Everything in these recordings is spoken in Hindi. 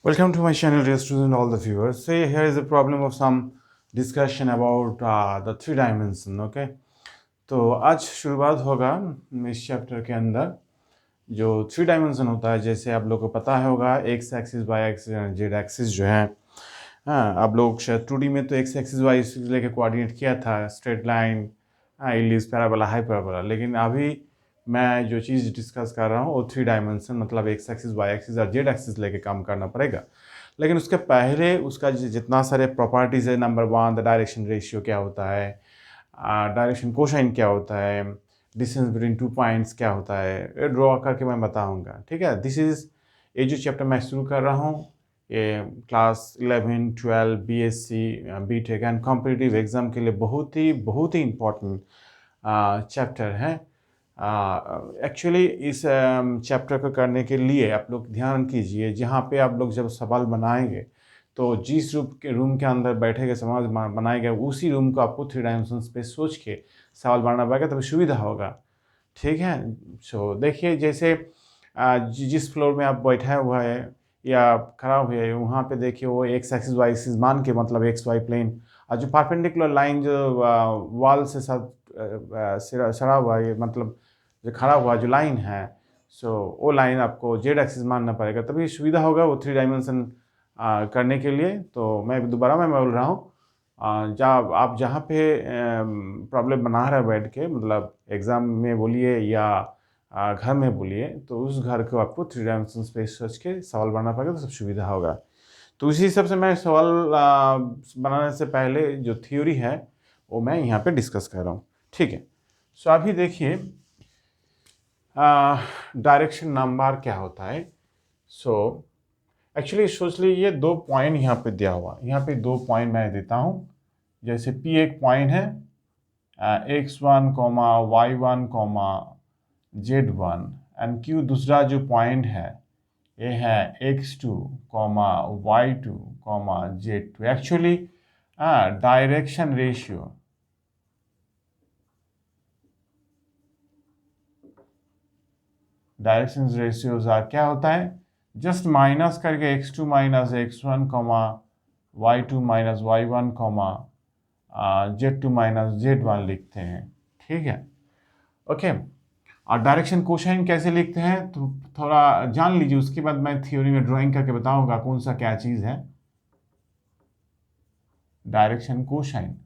Welcome to my channel, dear student, all the viewers. So here is a problem of some discussion about the three dimension. Okay, तो आज शुरुआत होगा इस चैप्टर के अंदर जो थ्री डायमेंशन होता है। जैसे आप लोग को पता होगा x axis y axis z axis जो है। हाँ, आप लोग शायद 2D में तो एक्स एक्सिस वाई एक्सिस लेके कोऑर्डिनेट किया था, straight line, ellipse, parabola, hyperbola. लेकिन अभी मैं जो चीज़ डिस्कस कर रहा हूँ वो थ्री डायमेंशन मतलब एक्स एक्सिस वाई एक्सिस और जेड एक्सिस लेके काम करना पड़ेगा। लेकिन उसके पहले उसका जितना सारे प्रॉपर्टीज़ है, number one the direction ratio क्या होता है, डायरेक्शन कोसाइन क्या होता है, डिस्टेंस बिटवीन टू पॉइंट्स क्या होता है, ये ड्रॉ करके मैं बताऊंगा। ठीक है, दिस इज़ ये जो चैप्टर मैं शुरू कर रहा हूँ ये class 11, 12, BSc, BTech and competitive exam के लिए बहुत ही इम्पोर्टेंट चैप्टर है। एक्चुअली इस चैप्टर को करने के लिए आप लोग ध्यान कीजिए, जहाँ पे आप लोग जब सवाल बनाएंगे तो जिस रूम के अंदर बैठे के सवाल बनाएंगे उसी रूम को आपको थ्री डायमेंशन पे सोच के सवाल बनाना पड़ेगा, तभी सुविधा होगा। ठीक है, सो देखिए जैसे जिस फ्लोर में आप बैठे हुआ है या खड़ा हुए है वहाँ पे देखिए वो एक्स एक्सिस वाई एक्सिस मान के मतलब एक्स वाई प्लेन और जो परपेंडिकुलर लाइन जो वॉल से साथ सड़ा हुआ है मतलब जो खड़ा हुआ जो लाइन है, सो वो लाइन आपको जेड एक्सिस मानना पड़ेगा, तभी सुविधा होगा वो थ्री डायमेंशन करने के लिए। तो मैं बोल रहा हूँ आप जहाँ पे प्रॉब्लम बना रहे बैठ के मतलब एग्ज़ाम में बोलिए या घर में बोलिए, तो उस घर को आपको थ्री डायमेंशन स्पेस सोच के सवाल बनाना पड़ेगा तो सब सुविधा होगा। तो उसी हिसाब से मैं सवाल बनाने से पहले जो थ्योरी है वो मैं यहाँ पे डिस्कस कर रहा हूँ। ठीक है, सो अभी देखिए डायरेक्शन नंबर क्या होता है। सो एक्चुअली सोच लीजिए दो पॉइंट यहाँ पे दिया हुआ, यहाँ पे दो पॉइंट मैं देता हूँ। जैसे P एक पॉइंट है x1, y1, z1 and Q दूसरा जो पॉइंट है ये है x2, y2, z2। Actually direction ratio क्या होता है, जस्ट माइनस करके x2 minus x1, y2 minus y1, z2 minus z1 लिखते हैं। ठीक है, ओके। और डायरेक्शन कोसाइन कैसे लिखते हैं तो थोड़ा जान लीजिए, उसके बाद मैं थ्योरी में ड्राइंग करके बताऊंगा कौन सा क्या चीज़ है डायरेक्शन कोसाइन।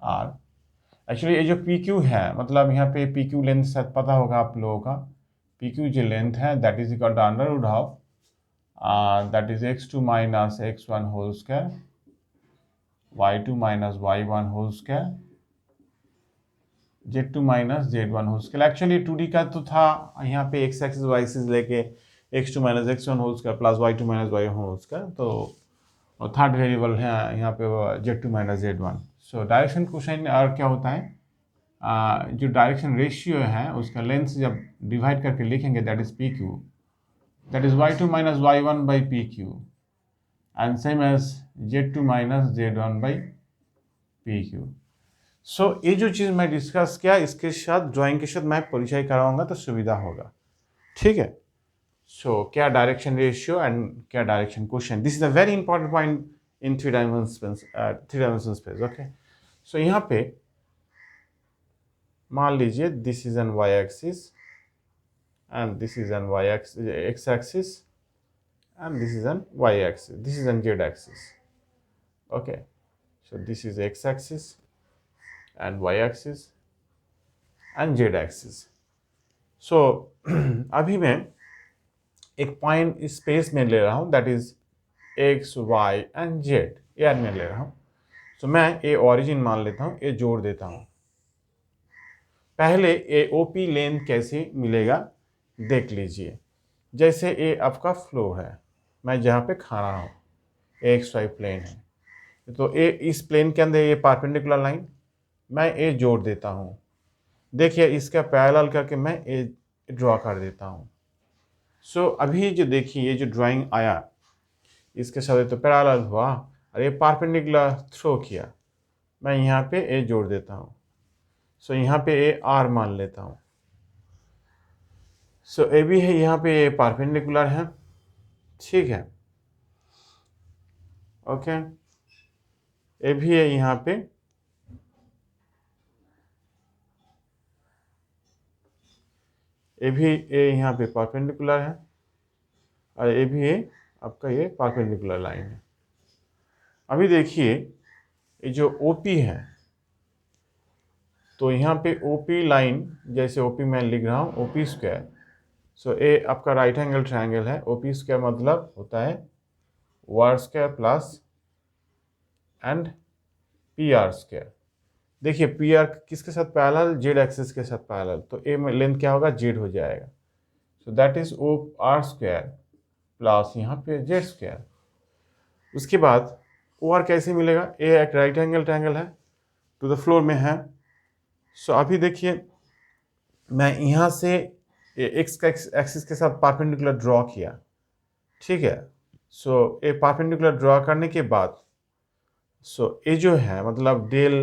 और एक्चुअली ये जो PQ है मतलब यहाँ पे PQ लेंथ शायद पता होगा आप लोगों का। PQ जो लेंथ है that is equal to under root of that is x2 minus x1 whole square, y2 minus y1 whole square, z2 minus z1 whole square. Actually 2D का तो था यहाँ पे x एक्सिस y एक्सिस लेके x2 minus x1 whole square plus y2 minus y1 whole square, तो थर्ड वेरिएबल है यहाँ पे z2 माइनस z1। सो डायरेक्शन कोसाइन और क्या होता है जो डायरेक्शन रेशियो है उसका लेंथ जब डिवाइड करके लिखेंगे that is PQ, that is y2 minus y1 by PQ and same as z2 minus z1 by PQ। So ये जो चीज़ मैं डिस्कस किया इसके साथ ड्राइंग के साथ मैं परिचय कराऊंगा तो सुविधा होगा। ठीक है, सो क्या डायरेक्शन रेशियो एंड क्या direction cosine, this is a very important point in three dimension space. Okay, so यहाँ पे मान लीजिए दिस इज एन y एक्सिस and this is an x axis and this is an y axis, this is an z axis. Okay, so this is x axis and y axis and z axis. So अभी मैं एक पॉइंट स्पेस में ले रहा हूँ that is x, y and z air में ले रहा हूँ। तो मैं ए ओरिजिन मान लेता हूँ, ए जोड़ देता हूँ। पहले ए OP लेंथ कैसे मिलेगा देख लीजिए। जैसे ये आपका फ्लो है, मैं जहाँ पे खड़ा हूँ XY प्लेन है, तो ए इस प्लेन के अंदर ये परपेंडिकुलर लाइन मैं ए जोड़ देता हूँ। देखिए इसका पैरेलल करके मैं ए ड्रॉ कर देता हूँ। सो अभी जो देखिए ये जो ड्राइंग आया इसके साथ तो पैरेलल हुआ और ये परपेंडिकुलर थ्रो किया, मैं यहाँ पे ए जोड़ देता हूँ। सो यहाँ पे ए आर मान लेता हूँ। सो ए भी है, यहाँ पे ए परपेंडिकुलर है, ठीक है, ओके। ए भी है यहाँ पे, ए भी ए यहाँ पे परपेंडिकुलर है, और ए भी ए आपका ये परपेंडिकुलर लाइन है। अभी देखिए ये जो ओपी है, तो यहाँ पे ओपी लाइन, जैसे ओपी मैं लिख रहा हूँ ओपी स्क्वायर, सो ए आपका राइट एंगल ट्रायंगल है। ओपी स्क्वायर मतलब होता है वार square plus and P R square. देखिए पी आर किसके साथ पैरेलल, जेड एक्सिस के साथ पैरेलल, तो ए में लेंथ क्या होगा, जेड हो जाएगा। So that is O R square plus यहाँ पे जेड स्क्वायर। उसके बाद ओ आर कैसे मिलेगा, ए एक राइट एंगल ट्रायंगल है, टू द फ्लोर में है। सो अभी देखिए मैं यहाँ से एक्स का एक्सिस के साथ परपेंडिकुलर ड्रॉ किया, ठीक है। सो ए परपेंडिकुलर ड्रॉ करने के बाद सो ए जो है मतलब डेल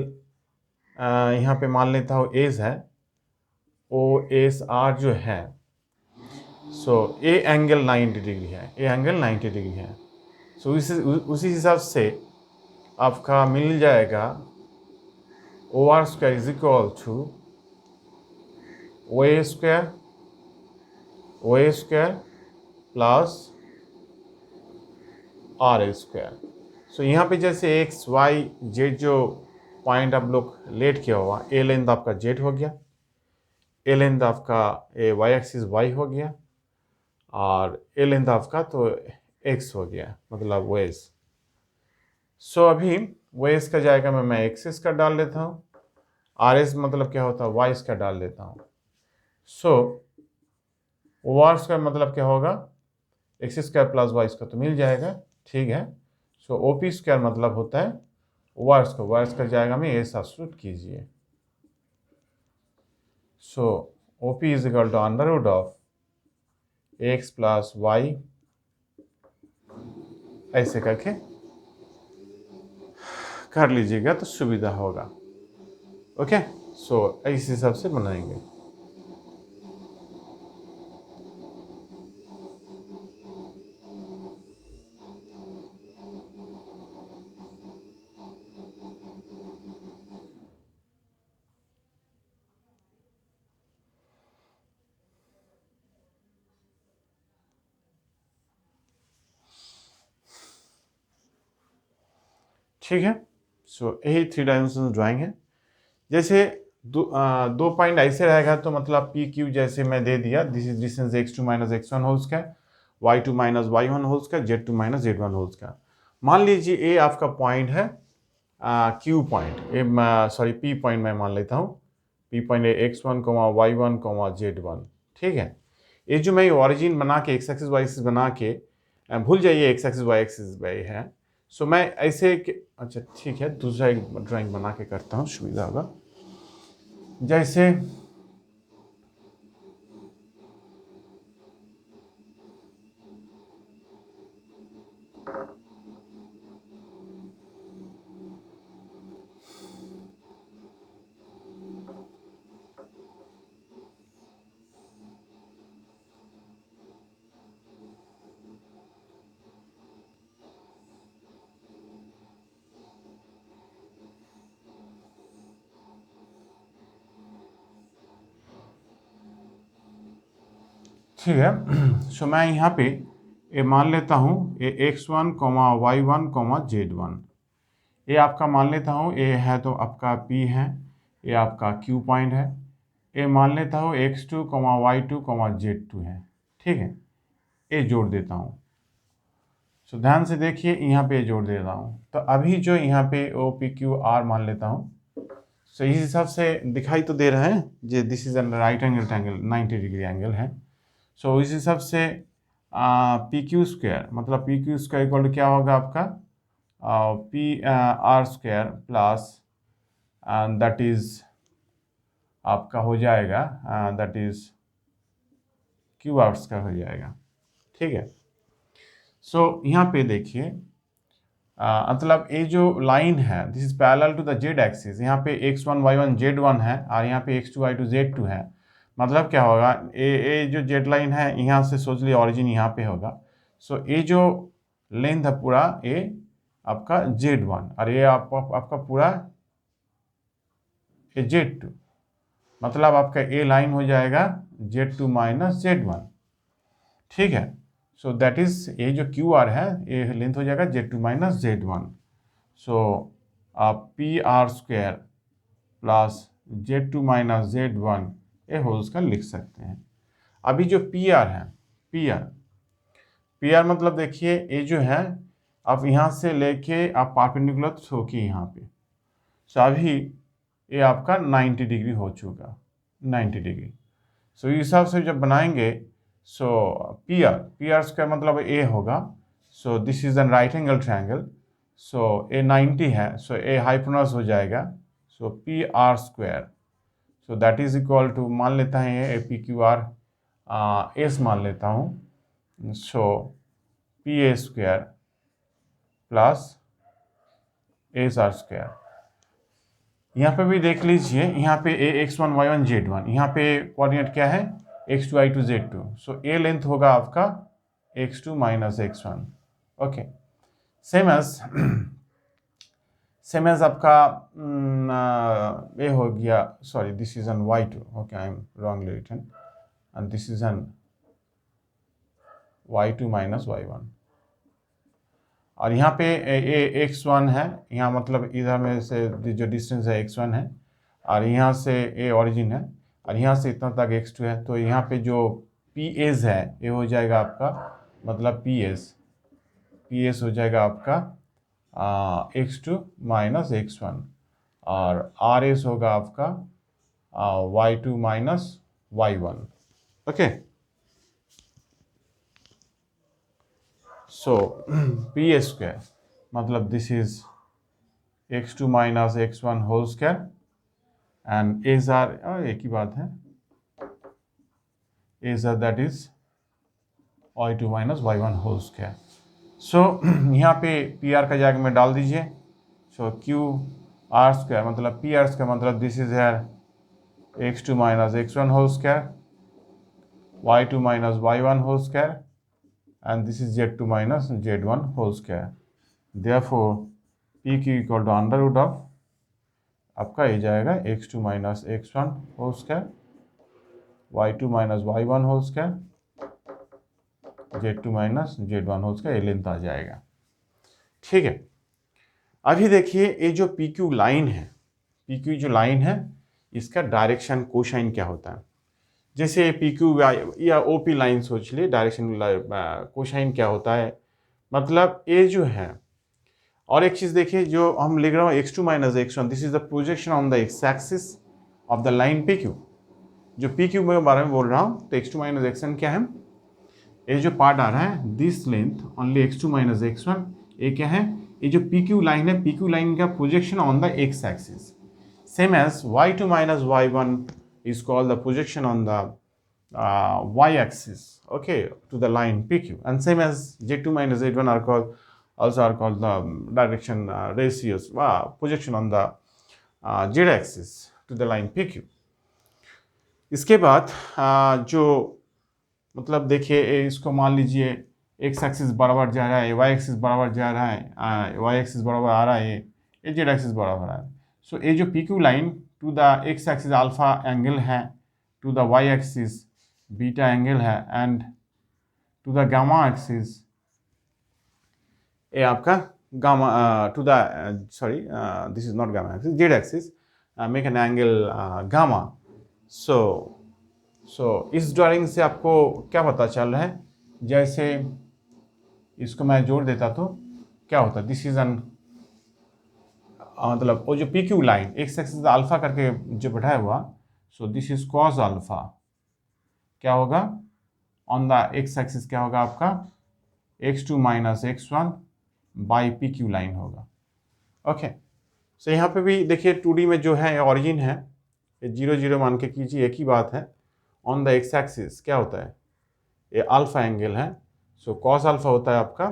यहाँ पे मान लेता हूँ एज है, ओ एस आर जो है, सो ए एंगल 90 डिग्री है, ए एंगल 90 डिग्री है। सो उसी हिसाब से आपका मिल जाएगा O R square is equal to O A square plus R A square. So यहाँ पे जैसे एक्स वाई जेड जो पॉइंट आप लोग लेट किया हुआ, ए लेंथ आपका जेड हो गया, ए लेंथ आपका ए वाई एक्सिस वाई हो गया, और ए लेंथ आपका तो एक्स हो गया, मतलब वेस। सो अभी वेस का जाएगा मैं एक्सिस का डाल लेता हूँ, आर एस मतलब क्या होता है, वाई का डाल लेता हूँ। सो वार स्क्वायर मतलब क्या होगा, x square plus y square तो मिल जाएगा, ठीक है। सो ओ पी स्क्वायर मतलब होता है वार स्क्वायर जाएगा में ए सब्स्टिट्यूट कीजिए। So O P is equal to under root of X plus Y, ऐसे करके कर लीजिएगा तो सुविधा होगा, ओके। सो इस हिसाब से बनाएंगे। ठीक है, सो यही 3 डायमेंशनल ड्राइंग है। जैसे दो पॉइंट ऐसे रहेगा तो मतलब पी क्यू जैसे मैं दे दिया, this is distance x2 minus x1 whole square, y2 minus y1 whole square, z2 minus z1 whole square. मान लीजिए ए आपका पॉइंट है Q point, sorry P point मैं मान लेता हूँ, पी पॉइंट है x1 y1 z1, ठीक है। ये जो मैं ओरिजिन बना के x एक्सिस y एक्सिस बना के, भूल जाइए x एक्सिस y एक्सिस है। सो मैं ऐसे अच्छा ठीक है, दूसरा एक ड्राइंग बना के करता हूँ, सुविधा होगा। जैसे ठीक है, सो मैं यहाँ पे ये मान लेता हूँ ये x1 y1 z1, ये आपका मान लेता हूँ ये है तो आपका P है, ये आपका Q पॉइंट है। ये मान लेता हूँ x2 y2 z2 है, ठीक है। ये जोड़ देता हूँ। सो ध्यान से देखिए यहाँ पे जोड़ दे रहा हूँ, तो अभी जो यहाँ पे ओ पी क्यू आर मान लेता हूँ। सो इस हिसाब से दिखाई तो दे रहा है जे this is an right angle triangle, 90 degree angle है। सो इस हिसाब से पी क्यू स्क्वायर मतलब P Q square equal to क्या होगा आपका P R square plus that is आपका हो जाएगा that is Q R square हो जाएगा, ठीक है। सो यहाँ पे देखिए मतलब ये जो लाइन है this is parallel to the Z axis, यहाँ पे x1 y1 z1 है और यहाँ पे x2 y2 z2 है। मतलब क्या होगा, ये जो जेड लाइन है यहाँ से सोच लिया ऑरिजिन यहाँ पे होगा। सो ये जो लेंथ है पूरा ये आपका z1 और ये आपका पूरा ये z2, मतलब आपका ए लाइन हो जाएगा z2 माइनस z1। ठीक है, सो दैट इज ये जो क्यू आर है ये लेंथ हो जाएगा z2 माइनस z1। सो आप P R square plus z2 minus z1 ये होल्स का लिख सकते हैं। अभी जो पी आर है, पी आर मतलब देखिए ये जो है आप यहाँ से लेके आप परपेंडिकुलर थ्रो की यहाँ पे, सो अभी ये आपका 90 डिग्री हो चुका, 90 डिग्री। सो इस हिसाब से जब बनाएंगे सो पी आर स्क्वायर मतलब ए होगा। So this is an right angle triangle, so A 90 है, सो ए हाइपोटेन्यूज हो जाएगा। So P R square, so that is equal to मान लेता है ये पी क्यू आर एस मान लेता हूँ। So P A square plus S R square. यहाँ पे भी देख लीजिए, यहाँ पे ए x1 y1 z1, यहाँ पे कोऑर्डिनेट क्या है x2 y2 z2। सो ए लेंथ होगा आपका x2 minus x1। Okay, same as आपका ये हो गया, sorry this is an y2, okay I am wrongly written, and this is an y2 minus y1। और यहाँ पे ए x1 है, यहाँ मतलब इधर में से जो डिस्टेंस है x1 है और यहाँ से ए ओरिजिन है और यहाँ से इतना तक x2 है। तो यहाँ पे जो पी एस है ये हो जाएगा आपका मतलब पी एस हो जाएगा आपका x2 माइनस x1 और आर एस होगा आपका y2 minus y1। Okay, so P A square मतलब this is x2 minus x1 whole square and S R एक ही बात है, S R that is y2 minus y1 whole square. So यहाँ पे पी आर का जगह में डाल दीजिए। सो क्यू आर स्क्वायर मतलब पी आर स्क्वायर मतलब दिस इज है x2 minus x1 whole square, y2 minus y1 whole square and this is z2 minus z1 whole square. Therefore pq equal to under root of आपका ये जाएगा x2 minus x1 whole square, y2 minus y1 whole square, z2 minus z1 whole square, ये लेंथ आ जाएगा। ठीक है, अभी देखिए ये जो pq लाइन है, pq जो लाइन है इसका डायरेक्शन कोसाइन क्या होता है। जैसे पी क्यू या ओ पी लाइन सोच लिए, डायरेक्शन कोसाइन क्या होता है, मतलब ये जो है। और एक चीज़ देखिए जो हम लिख रहे हैं x2 minus x1, this is the projection on the x axis of the line P Q. जो पी क्यू के बारे में बोल रहा हूँ तो x2 माइनस x1 क्या है, ये जो पार्ट आ रहा है this length only x2 minus x1, ये क्या है, ये जो पी क्यू लाइन है, पी क्यू लाइन का projection on the x axis. Same as y2 minus y1 is called the projection on the y-axis, okay, to the line PQ, and same as z2 minus z1 are called the direction ratios projection on the z-axis to the line PQ। इसके बाद जो मतलब देखिए इसको मान लीजिए x एक्सिस बराबर जा रहा है, y एक्सिस बराबर जा रहा है, y एक्सिस बराबर आ रहा है, ये z एक्सिस बराबर आ रहा है। सो ये जो PQ line to the x axis alpha angle है, to the y axis beta angle है, and to the gamma axis ये आपका gamma to the sorry this is not gamma axis, z axis make an angle gamma. So इस ड्राइंग से आपको क्या पता चल रहा है, जैसे इसको मैं जोड़ देता तो क्या होता, दिस इज एन मतलब वो जो P Q line x axis alpha करके जो बैठाया हुआ, सो दिस इज कॉस अल्फा, क्या होगा ऑन द एक्स एक्सिस क्या होगा आपका x2 minus x1 by P Q line होगा। ओके, सो यहाँ पे भी देखिए 2D में जो है ऑरिजिन है ये 0 0 मान के कीजिए, एक ही बात है। ऑन द एक्स एक्सिस क्या होता है, ये अल्फा एंगल है, सो कॉस अल्फा होता है आपका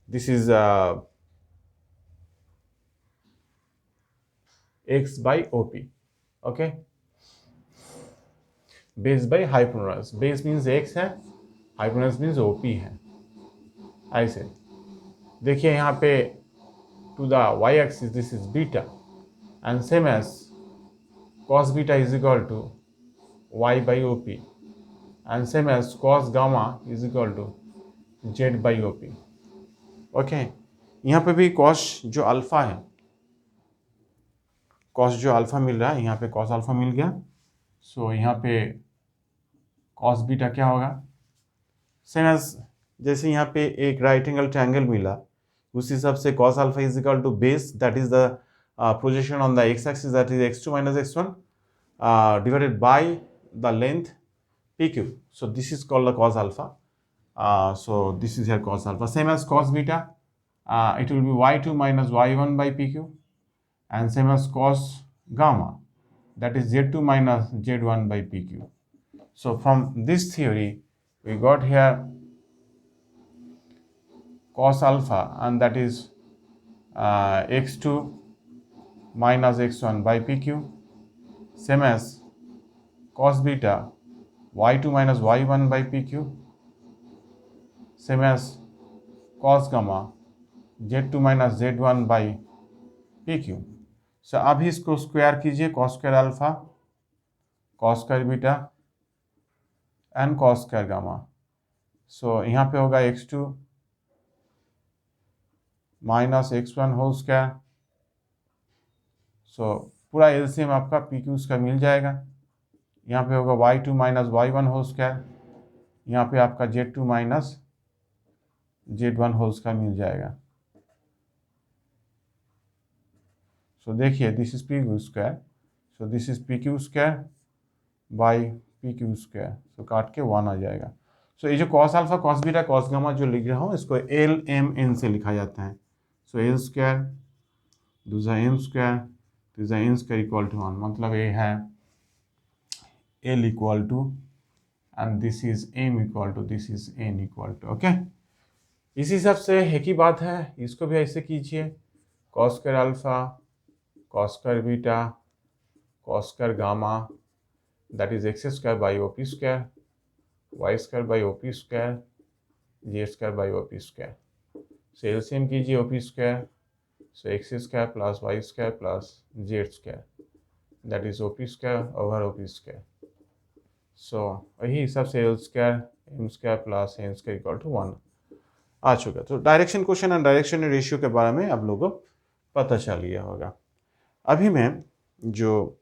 this is x by OP. Okay, base by hypotenuse, base means x है, हाइपोटेन्यूज मीन्स OP है। ऐसे देखिए यहाँ पे to the y axis this is beta and same as cos beta is equal to y by OP and same as cos gamma is equal to z by OP। Okay, यहाँ पे भी cos जो अल्फा है, cos जो अल्फा मिल रहा है, यहाँ पे cos अल्फा मिल गया। सो यहाँ पे cos बीटा क्या होगा, सेम एज जैसे यहाँ पे एक राइट एंगल ट्रायंगल मिला, उस हिसाब से cos alpha is equal to base that is the projection on the x axis that is x2 minus x1 divided by the length PQ. So this is called the cos alpha. So this is here cos alpha. Same as cos beta, it will be y2 minus y1 by PQ, and same as cos gamma, that is z2 minus z1 by PQ. So from this theory, we got here cos alpha, and that is x2 minus x1 by PQ, same as cos beta y2 minus y1 by PQ, same as cos gamma z2 minus z1 by PQ. So अभी इसको स्क्वायर कीजिए, cos square alpha, cos square beta and cos square gamma. So यहाँ पे होगा x2 minus x1 whole square. सो पूरा एलसीएम आपका PQ स्क्वायर मिल जाएगा। यहाँ पे होगा y2 minus y1 whole square, यहाँ पे आपका z2 minus z1 whole square मिल जाएगा। सो देखिए this is PQ square, so this is PQ square by PQ square, so काट के 1 आ जाएगा। सो ये जो cos alpha, cos beta, cos gamma जो लिख रहा हूँ, इसको LMN से लिखा जाता है। सो L स्क्वायर दूसरा M स्क्वायर तीसरा N स्क्वायर इक्वल टू 1, मतलब ये है L equal to and this is M equal to this is N equal to. Okay, इसी हिसाब से एक ही बात है, इसको भी ऐसे कीजिए, cos square alpha, cos square beta, cos square gamma, that is x square by OP square, y square by OP square, z square by OP square. So LCM कीजिए OP square, so x square plus y square plus z square, that is OP square over OP square. So वही हिसाब से L square M square plus N square equal to 1 आ चुका। तो direction question and direction ratio के बारे में आप लोगों को पता चल गया होगा। अभी मैं जो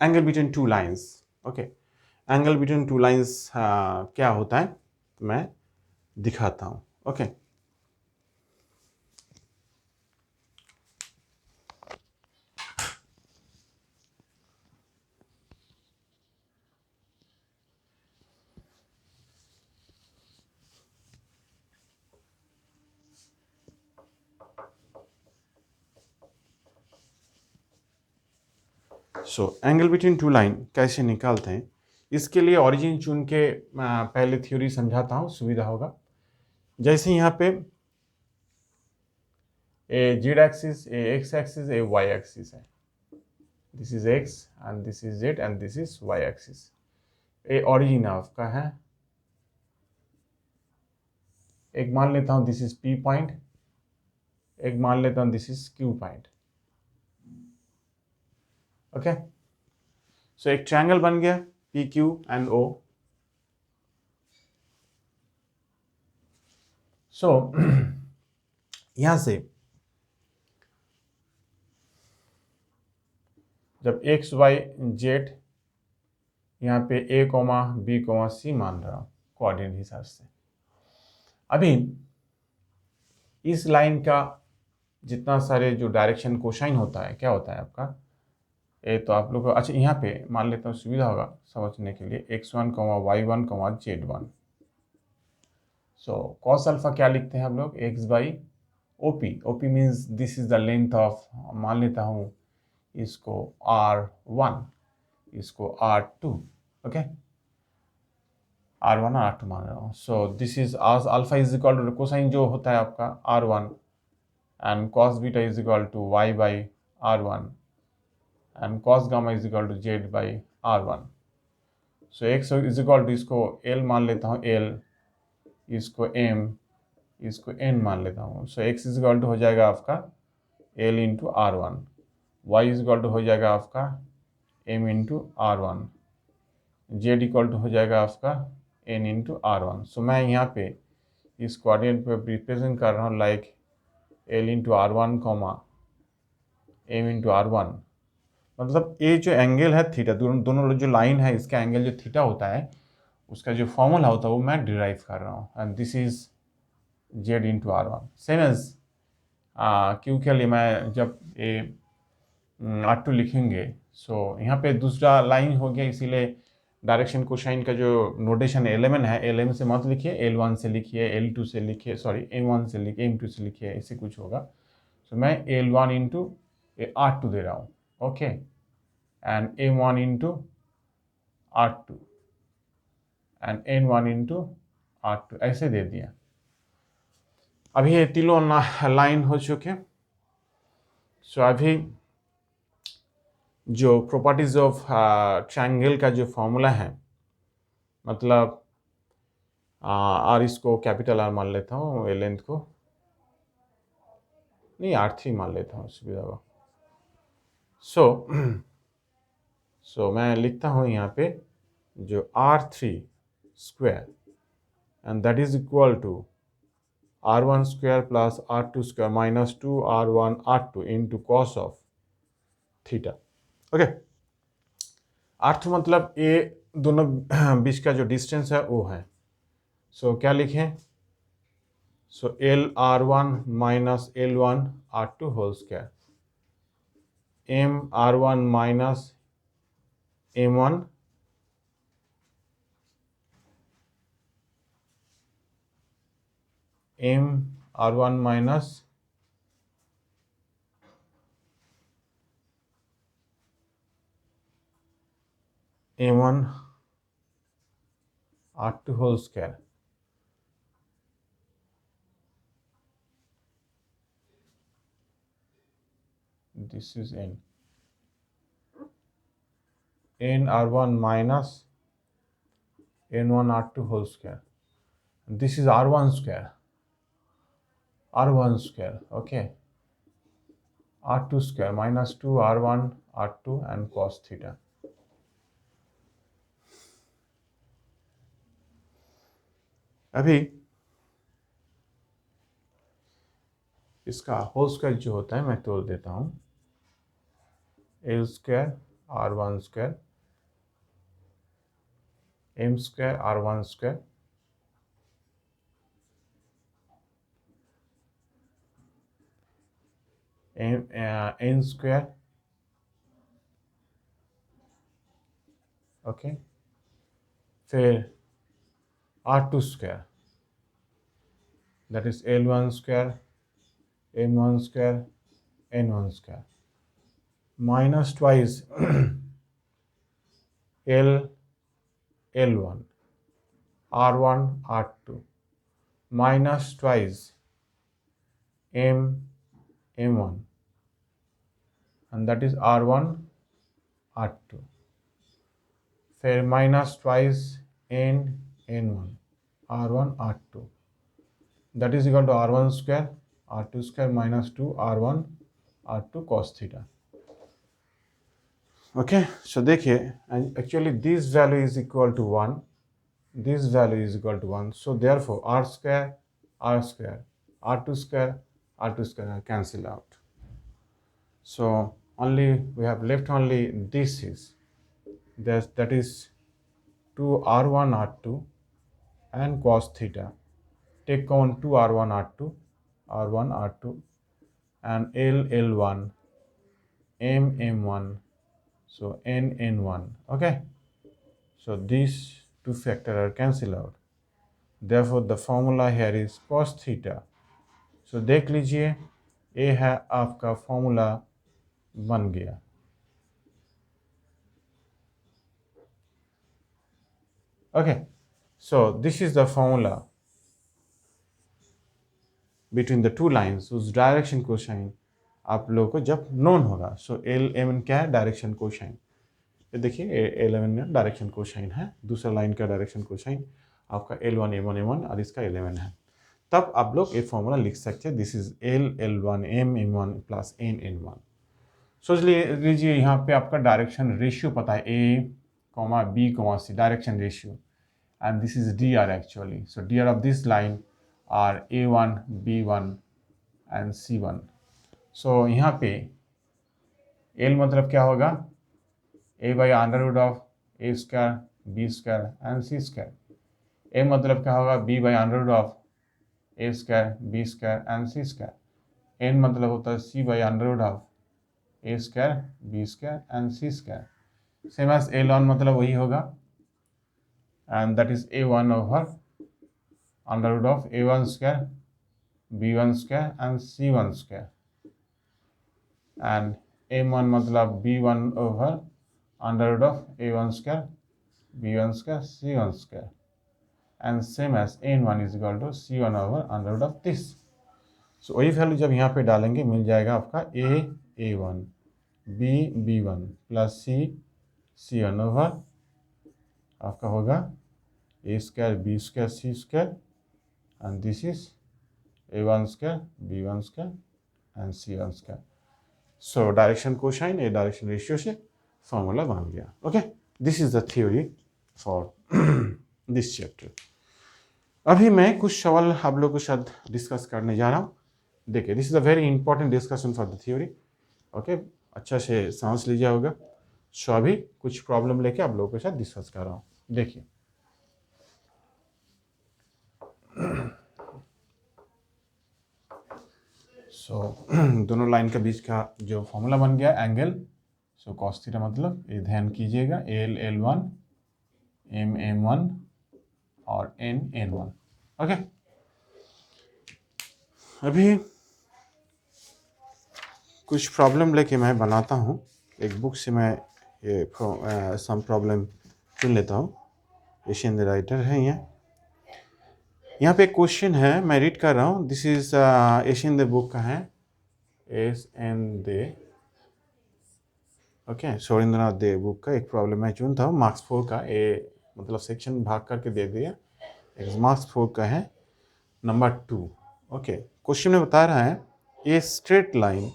angle between two lines, okay, angle between two lines क्या होता है तो मैं दिखाता हूँ। ओके, सो एंगल बिटवीन टू लाइन कैसे निकालते हैं, इसके लिए ओरिजिन चुन के पहले थ्योरी समझाता हूँ, सुविधा होगा। जैसे यहाँ पे a Z axis, a X axis, a Y axis है, this is X and this is Z and this is Y axis. A origin आपका है, एक मान लेता हूँ दिस इज पी पॉइंट, एक मान लेता हूँ this is Q point. Okay, so एक ट्रायंगल बन गया P Q and O. So यहां से जब एक्स वाई जेड यहाँ पे A comma B comma C मान रहा हूँ कोऑर्डिनेट हिसाब से, अभी इस लाइन का जितना सारे जो डायरेक्शन कोसाइन होता है, क्या होता है आपका ए, तो आप लोग अच्छा यहाँ पे मान लेता हूँ, सुविधा होगा समझने के लिए, x1 y1 z1। सो cos अल्फा क्या लिखते हैं हम लोग, x by OP, OP means this is the length of, मान लेता हूँ इसको R1, इसको R2, ओके, R1 और R2 मान रहा हूँ। सो दिस इज आज alpha is equal to cosine जो होता है आपका R1 and cos beta is equal to Y by R1 and cos gamma is equal to Z by R1। So x is equal to इसको L मान लेता हूँ, L, इसको M, इसको N मान लेता हूँ। So x is equal to हो जाएगा आपका L into R1, y is equal to हो जाएगा आपका M into R1, Z equal to हो जाएगा आपका N इंटू R1। सो मैं यहाँ पे इस कोऑर्डिनेट पे रिप्रेजेंट कर रहा हूँ like L into R1 comma M into R1। मतलब ये जो एंगल है थीटा, दोनों जो लाइन है इसका एंगल जो थीटा होता है उसका जो फॉर्मूला होता है वो मैं डिराइव कर रहा हूँ, and this is Z into R1 same as क्यों के लिए मैं जब ये R2 लिखेंगे। सो यहाँ पे दूसरा लाइन हो गया, इसीलिए डायरेक्शन कोसाइन का जो नोटेशन एलेमेंट है, एल से मत लिखिए, L1 से लिखिए, L2 से लिखिए, सॉरी M1 से लिखिए, M2 से लिखिए, ऐसे कुछ होगा। सो मैं L1 इंटू R2 दे रहा हूँ, okay, and M1 into R2 and N1 into R2 ऐसे दे दिया। अभी ये तीनों लाइन हो चुके। सो अभी जो प्रॉपर्टीज ऑफ ट्रायंगल का जो फॉर्मूला है, मतलब आर इसको कैपिटल आर मान लेता हूँ, लेंथ को नहीं R3 मान लेता हूँ सुविधा को। सो मैं लिखता हूँ यहाँ पे जो R3 square and that is equal to R1 square plus R2 square minus 2R1 R2 into cos of theta, okay. R2 मतलब ये दोनों बीच का जो डिस्टेंस है वो है। सो क्या लिखें, so LR1 minus L1 R2 whole square, MR1 minus M1 MR1 minus M1 R2 whole square, this is N R1 minus N1 R2 whole square, this is R1 square, okay, R2 square minus 2 R1 R2 and cos theta। अभी इसका होल स्क्वायर जो होता है मैं तोड़ देता हूँ, L square R1 square M square R1 square N square, okay, फिर R2 square that is L1 square M1 square N1 square minus twice L1 R1 R2 minus twice M1 and that is R1 R2, फिर minus twice N1 R1 R2 that is equal to R1 square R2 square minus 2 R1 R2 cos theta, okay। so देखिए, and actually this value is equal to 1, this value is equal to 1, so therefore R square R2 square R2 square are cancelled out, so only we have left only this is that is 2 R1 R2 and cos theta, take common 2 R1 R2 R1 R2 and L1 M1, so N1, okay। So these two factors are cancelled out, therefore the formula here is cos theta। so देख लीजिए ये है आपका फॉर्मूला बन गया। Okay, so this is the formula between the two lines whose direction cosine आप लोगों को जब नोन होगा. सो एल एम क्या है, डायरेक्शन कोसाइन. ये देखिए एल एम में डायरेक्शन कोसाइन है, दूसरा लाइन का डायरेक्शन कोसाइन आपका L1 M1 M1 और इसका L11 है. तब आप लोग ये फॉर्मूला लिख सकते हैं. This is L1 M1 plus N1. सोच लीजिए यहाँ पे आपका डायरेक्शन रेशियो पता है, A, B, C, direction ratio, and this is dr actually. So dr of this line are A1, B1 and C1. So यहाँ पे L मतलब क्या होगा, A by under root of A square B square and C square. A मतलब क्या होगा, B by under root of A square B square and C square. N मतलब होता है C by under root of A square B square and C square. Same as L1 मतलब वही होगा, and that is A1 over under root of A1 square, B1 square and C1 square, and M1 मतलब B1 over under root of A1 square, B1 square, C1 square, and same as N1 is equal to C1 over under root of this. So वही वैल्यू जब यहाँ पे डालेंगे मिल जाएगा आपका A1 B B1 plus C1 over आपका होगा A square B square C square, and this is A1 square B1 square and C1 square. So direction cosine ये डायरेक्शन रेशियो से फॉर्मूला बन गया. Okay, this is the theory for this chapter. अभी मैं कुछ सवाल आप लोगों के साथ डिस्कस करने जा रहा हूँ. देखिए, this is a very important discussion for the theory. Okay, अच्छा से समझ लीजिए होगा. सो अभी कुछ प्रॉब्लम लेके आप लोगों के साथ डिस्कस कर रहा हूँ. देखिए, सो दोनों लाइन के बीच का जो फॉर्मूला बन गया एंगल, सो कॉस थीटा मतलब ये ध्यान कीजिएगा L1 M1 और N1. ओके, अभी कुछ प्रॉब्लम लेके मैं बनाता हूँ. एक बुक से मैं ये सम प्रॉब्लम चुन लेता हूँ. एशियन द राइटर है यहाँ पे एक क्वेश्चन है, मैं रीड कर रहा हूँ. This is Asian the book का है, ओके, सुरेंद्रनाथ दे बुक का. एक प्रॉब्लम मैं चुनता हूँ मार्क्स 4 का. ए मतलब सेक्शन भाग करके दे दिया. एक मार्क्स 4 का है, नंबर 2. ओके, क्वेश्चन में बता रहा है a straight line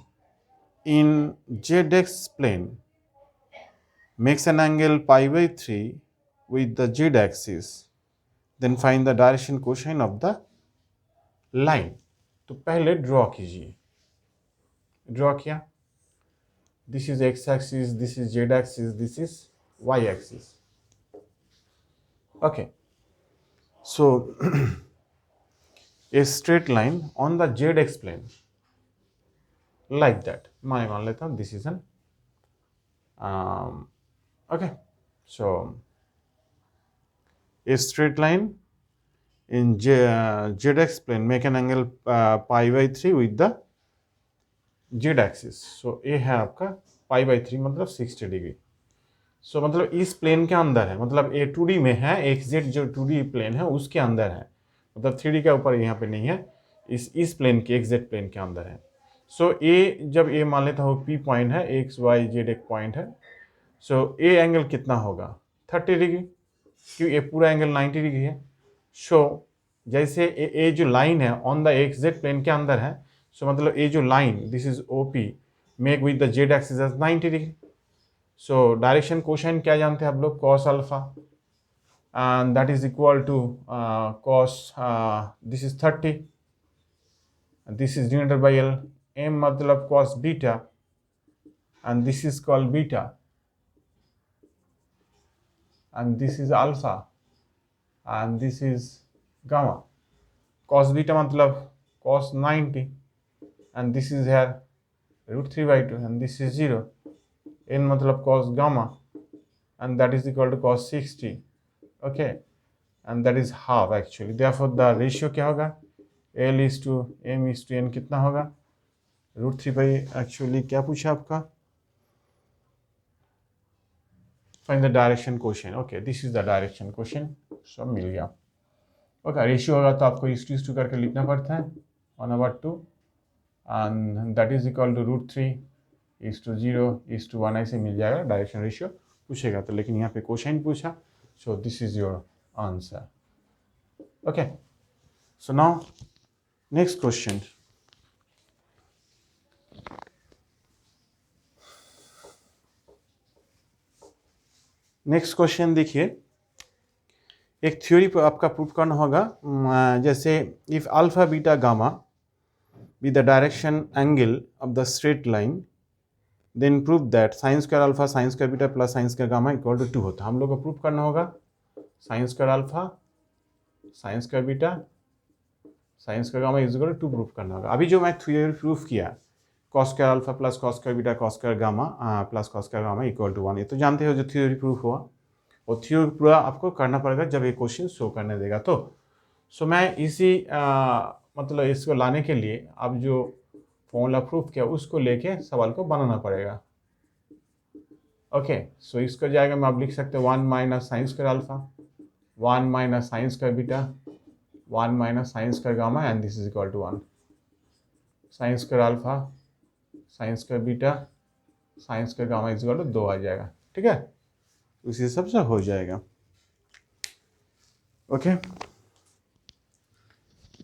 in ZX plane makes an angle π/3 with the Z axis, then find the direction cosine of the line. तो पहले ड्रॉ कीजिए. ड्रॉ किया. This is X axis, this is Z axis, this is Y axis. Okay, so a straight line on the ZX plane like that. मैं मान लेता हूँ this is an okay, so a straight line in ZX plane make an angle π/3 with the Z axis. So ये है आपका π/3 मतलब 60 डिग्री. सो मतलब इस प्लेन के अंदर है, मतलब ए 2D में है, एक जेड जो 2D प्लेन है उसके अंदर है, मतलब 3D के ऊपर यहाँ पे नहीं है, इस प्लेन के एक जेड प्लेन के अंदर है. सो ए जब ए मान लेता हो पी पॉइंट है, एक्स वाई जेड एक पॉइंट है. सो ए एंगल कितना होगा, 30 डिग्री, क्योंकि ये पूरा एंगल 90 डिग्री है. सो जैसे ए जो लाइन है on the X Z plane के अंदर है, सो मतलब ये जो line this is O P make with the Z axis as 90 degree. So direction cosine क्या जानते हैं आप लोग, cos alpha, and that is equal to cos, this is 30, this is denoted by L. M मतलब cos beta, and this is called beta, and this is alpha, and this is gamma. Cos beta मतलब cos 90, and this is here √3/2, and this is 0. n मतलब cos gamma, and that is equal to cos 60. okay, and that is half actually. therefore the ratio क्या होगा, L is to M is to N कितना होगा, √3/, एक्चुअली क्या पूछा आपका, find the direction question. Okay, this is the direction question. सब मिल गया. ओके, रेशियो होगा तो आपको इस टू करके लिखना पड़ता है 1/2 and that is equal to √3:0:1 ऐसे मिल जाएगा. डायरेक्शन रेशियो पूछेगा तो, लेकिन यहाँ पे क्वेश्चन पूछा, so this is your answer. Okay, so now next question. Next question देखिए, एक थ्योरी पर आपका प्रूफ करना होगा. जैसे if alpha beta gamma be the direction angle of the straight line, then prove that sine square alpha sine square beta plus sine square gamma equal to 2 होता है. हम लोग को प्रूफ करना होगा sine square alpha sine square beta sine square gamma is equal to 2 proof करना होगा. अभी जो मैं थ्योरी प्रूफ किया, cos square alpha plus cos square beta cos square gamma plus cos square gamma equal to 1, ये तो जानते हो जो थ्योरी प्रूफ हुआ. वो थ्योरी पूरा आपको करना पड़ेगा जब ये क्वेश्चन शो करने देगा तो. सो मैं इसी मतलब इसको लाने के लिए अब जो फॉर्मूला प्रूफ किया उसको लेके सवाल को बनाना पड़ेगा. ओके, सो इसको जाएगा मैं आप लिख सकते हैं 1 minus sine square alpha 1 minus sine square beta 1 minus sine square gamma and this is equal to 1. Sine square alpha sine square beta sine square gamma is equal to 2 आ जाएगा. ठीक है, उसी हिसाब से हो जाएगा. Okay,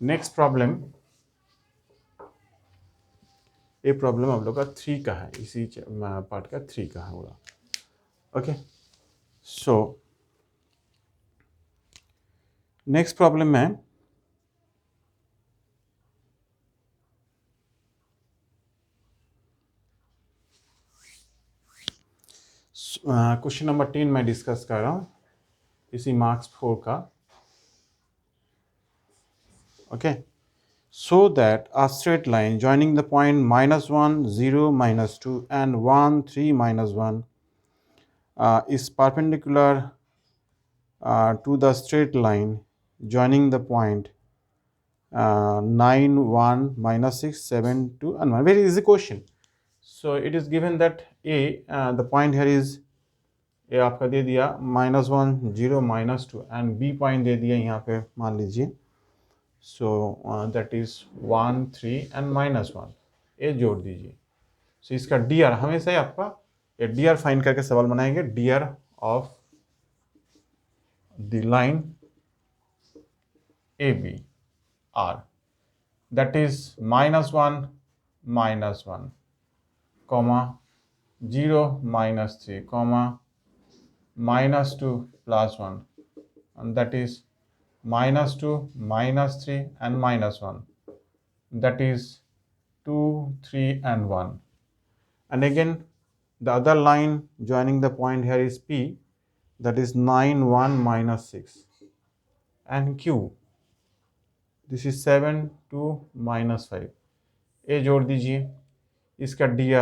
next problem. ये प्रॉब्लम आप लोग का 3 का है, इसी पार्ट का 3 का है पूरा. ओके, सो नेक्स्ट प्रॉब्लम में क्वेश्चन नंबर 10 मैं डिस्कस कर रहा हूँ इसी मार्क्स 4 का. Okay, so that a straight line joining the point -1, 0, -2 and 1, 3, -1 is perpendicular to the straight line joining the point 9, 1, -6, 7, 2 and 1. Very easy question. So it is given that A, the point here is A आपका दे दिया -1, 0, -2 and B point दे दिया यहाँ पे मान लीजिए. सो दैट इज 1, 3 एंड -1. ये जोड़ दीजिए. सो इसका डी आर हमेशा ही आपका ये डी आर फाइंड करके सवाल बनाएंगे. D R of the line A B are that is -1, -1, comma 0, -3, comma -2, +1 and that is -2, -3 and -1, that is 2, 3 and 1. And again the other line joining the point here is P, that is 9, 1, -6 and Q, this is 7, 2, -5. ये जोड़ दीजिए. इसका D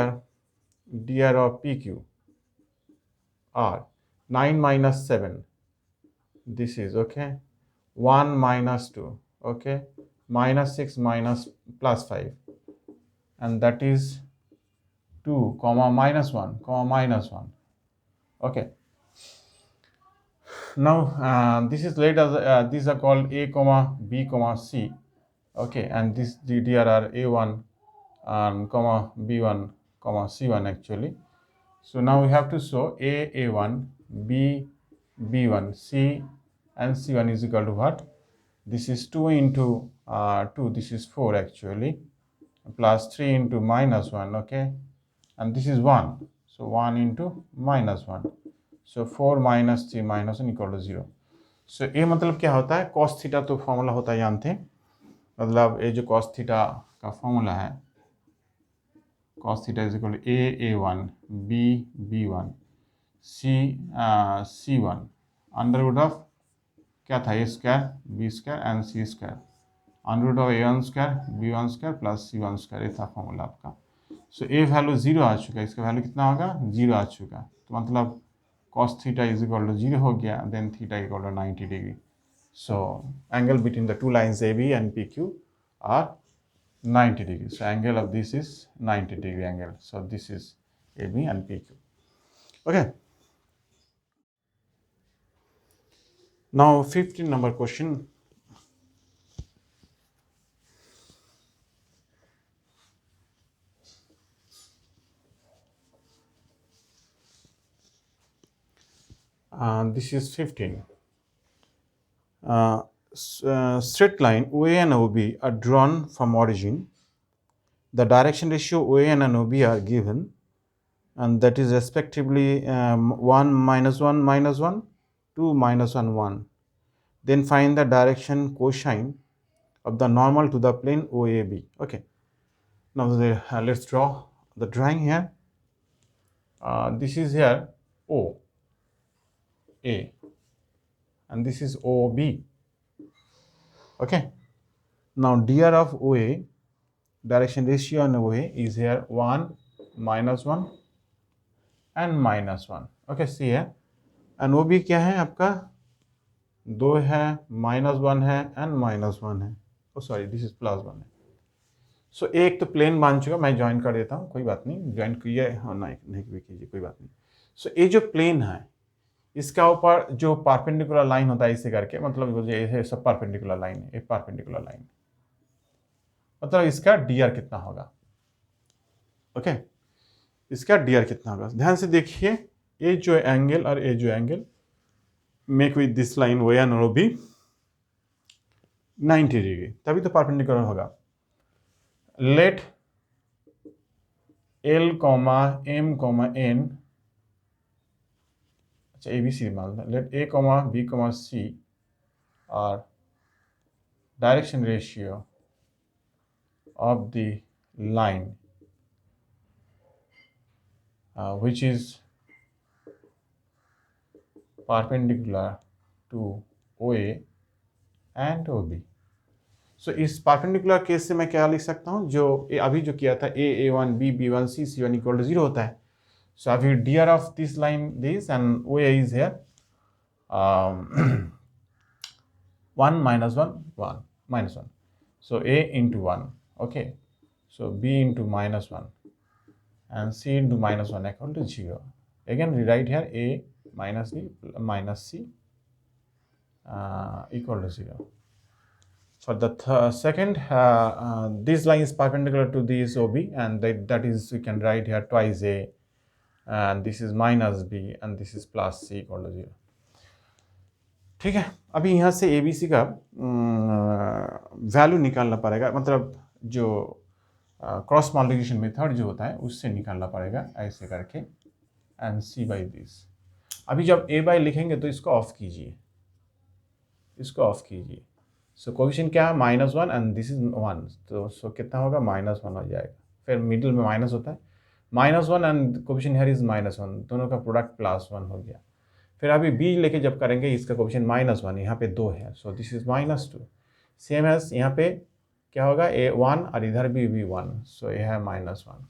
R of P Q R 9 -7, this is okay, 1 -2, okay, -6 +5 and that is 2, -1, -1. Okay, now this is laid as these are called A, B, C. Okay, and this DDR are A1 and B1, C1 actually. So now we have to show A1, B, B1, C and C1 is equal to what? This is 2 into 2, this is 4 actually, plus 3 into -1, okay, and this is 1, so 1 into -1, so 4 - 3 -1 equal to 0. सो ये मतलब क्या होता है, कॉस थीटा तो फॉर्मूला होता है जानते हैं. मतलब ये जो कॉस थीटा का फॉर्मूला है, cos theta is equal to A1, B, B1, C, C1 under root of क्या था, A square, B square and C square, under root of A1 square, B1 square plus C1 square. ये था फॉर्मूला आपका. सो A वैल्यू 0 आ चुका है, इसका वैल्यू कितना होगा, 0 आ चुका. तो मतलब cos theta is equal to 0 हो गया, then theta equal to 90 degree. So angle between the two lines AB and PQ are 90 degrees. So angle of this is 90 degree angle. So this is AB and PQ. Okay. Now 15 number question. This is 15. Straight line OA and OB are drawn from origin. The direction ratio OA and OB are given, and that is respectively 1 minus 1 minus 1, 2 minus 1 1. Then find the direction cosine of the normal to the plane OAB. Okay. Now let's draw the drawing here. This is here O A, and this is OB. Okay. Now dr of OA, direction ratio on OA is here 1 minus 1 and minus 1. Okay, see here. And OB क्या है आपका 2 है, minus 1 है and minus 1 है. Oh sorry, this is plus 1 है. सो एक तो प्लेन मान चुका, मैं ज्वाइन कर देता हूँ, कोई बात नहीं, ज्वाइन किए हाँ नहीं भी कीजिए, कोई बात नहीं. सो ये जो प्लेन है इसका ऊपर जो परपेंडिकुलर लाइन होता है इसे करके, मतलब ये सब परपेंडिकुलर लाइन है, एक परपेंडिकुलर लाइन, मतलब इसका डी कितना होगा. ओके, इसका डी कितना होगा, ध्यान से देखिए. ये जो एंगल और ये जो angle make with this line वो एंड ओ बी 90 डिग्री, तभी तो परपेंडिकुलर होगा. Let L comma M comma N, अच्छा ए बी सी मान लें, let A comma B comma C और direction ratio of the line which is perpendicular to OA and OB. सो इस परपेंडिकुलर केस से मैं क्या लिख सकता हूँ, जो अभी जो किया था A1 B1 C1 equal to 0 होता है. सो अभी dr of this line this and OA is here 1 minus 1 1 minus 1. So A into 1. Okay, so B into minus 1 and C into minus 1 equal to 0. Again rewrite here A minus B minus C equal to 0. For the second, this line is perpendicular to this OB, and that is, we can write here twice A, and this is minus B and this is plus C equal to 0. ठीक है. अभी यहाँ से ए बी सी का वैल्यू निकालना पड़ेगा, मतलब जो क्रॉस मल्टीप्लिकेशन मेथड जो होता है उससे निकालना पड़ेगा ऐसे करके, एंड सी बाई दिस. अभी जब ए बाई लिखेंगे तो इसको ऑफ कीजिए, इसको ऑफ कीजिए. सो कोएफिशिएंट क्या है -1 एंड दिस इज 1, तो सो कितना होगा -1 हो जाएगा. फिर मिडिल में माइनस होता है, -1 एंड कोएफिशिएंट हियर इज -1, दोनों का प्रोडक्ट +1 हो गया. फिर अभी b लेके जब करेंगे इसका कोएफिशिएंट -1, यहाँ पे 2 है, so this is -2. Same as यहाँ पे क्या होगा A1 और इधर भी B1, सो ये है -1.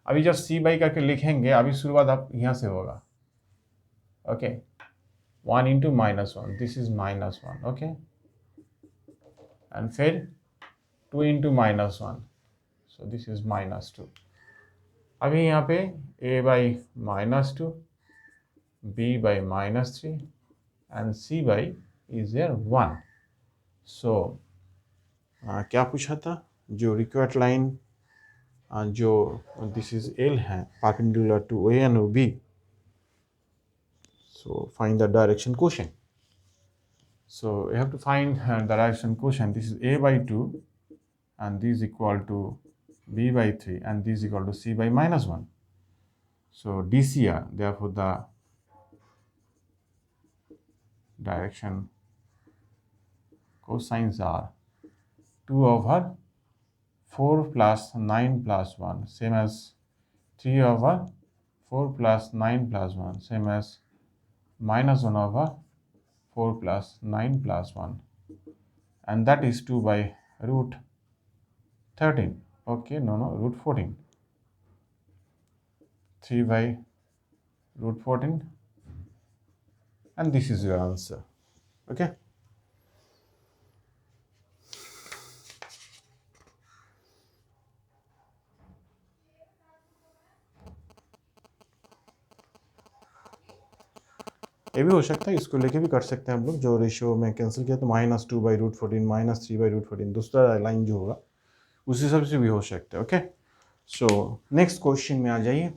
अभी जब c बाई करके लिखेंगे, अभी शुरुआत आप यहाँ से होगा. Okay, 1 into -1, this is -1. Okay, and फिर 2 इंटू -1, सो दिस इज -2. अभी यहाँ पे a by -2, b by -3 and c by is there 1. So क्या पूछा था, जो रिक्वायर्ड लाइन जो दिस इज L है perpendicular to A and OB. So find the direction quotient. So you have to find the direction quotient. This is A by 2 and this is equal to B by 3 and this is equal to C by -1. So DCR, therefore the direction cosines are 2 over 4 plus 9 plus 1, same as 3 over 4 plus 9 plus 1, same as -1 over 4 plus 9 plus 1, and that is 2 by root 13. Okay, no, root 14. 3 by root 14, and this is your answer. Okay. ये भी हो सकता है, इसको लेके भी कर सकते हैं हम लोग। जो रेशियो में कैंसिल किया तो -2/√14 -3/√14 दूसरा लाइन जो होगा उस हिसाब से भी हो सकता है। ओके, सो नेक्स्ट क्वेश्चन में आ जाइए।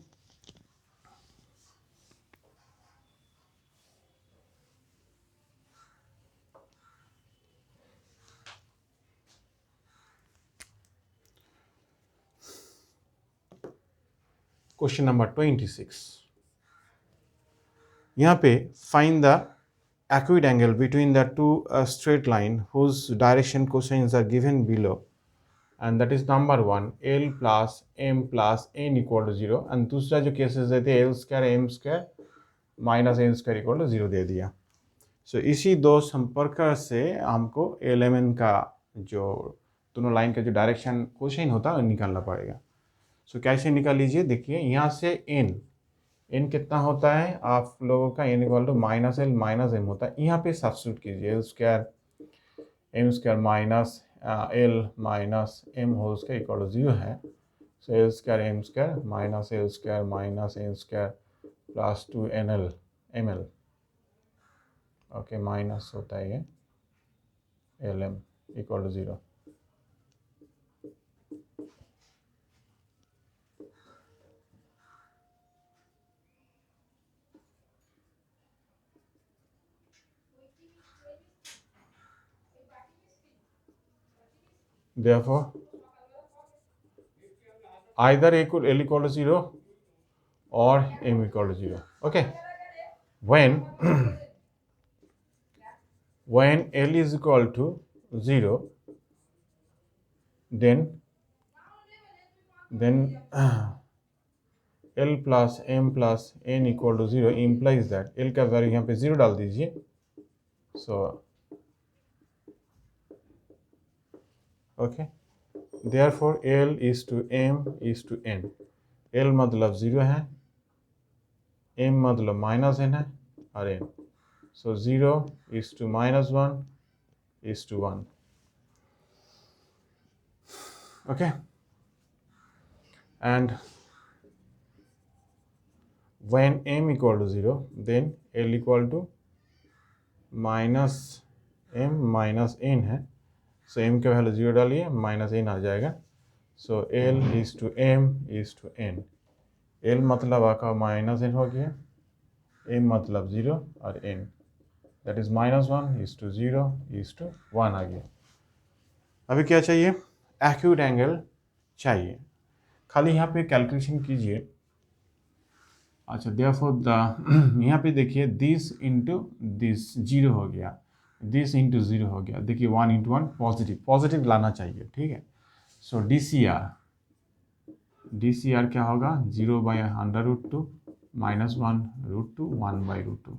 Question number 26। यहाँ पे find the acute angle between the two straight line whose direction cosines are given below, and that is number 1 L plus M plus N equal to 0, and दूसरा जो केसेस देते हैं L square M square minus N square equal to 0 दे दिया। सो इसी दो संपर्क से हमको L M N का जो दोनों लाइन का जो डायरेक्शन कोसाइन होता है निकालना पड़ेगा। सो कैसे निकाल लीजिए, देखिए यहाँ से n कितना होता है आप लोगों का, n equal to -L minus m होता है। यहाँ पे सब्स्टिट्यूट कीजिए L square M square minus L minus M whole square equal to 0 है। So L square M square minus L square minus n square plus 2NL ml, okay, minus होता है ये LM equal to 0। Therefore, either L equal to 0 or M equal to 0. Okay, when when L is equal to 0, then L plus M plus N equal to 0 implies that L का वैल्यू यहाँ पे 0 डाल दीजिए। So okay, therefore L is to M is to N। L मतलब 0 है, M मतलब -N है और N, so 0 is to -1 is to 1। okay, and when M equal to 0, then L equal to -M minus N है। सो M का वैल्यू 0 डालिए, -N आ जाएगा। सो L is to M is to N। L मतलब आपका -N हो गया, M मतलब 0 और N that is -1 is to 0 is to 1 आ गया। अभी क्या चाहिए, एक्यूट एंगल चाहिए। खाली यहाँ पे कैलकुलेशन कीजिए। अच्छा, देयरफॉर द यहाँ पे देखिए दिस इंटू दिस 0 हो गया, दिस इंटू 0 हो गया। देखिए 1 इंटू 1 पॉजिटिव लाना चाहिए, ठीक है। सो डी सी आर क्या होगा, 0/√2 -1√2 1/√2।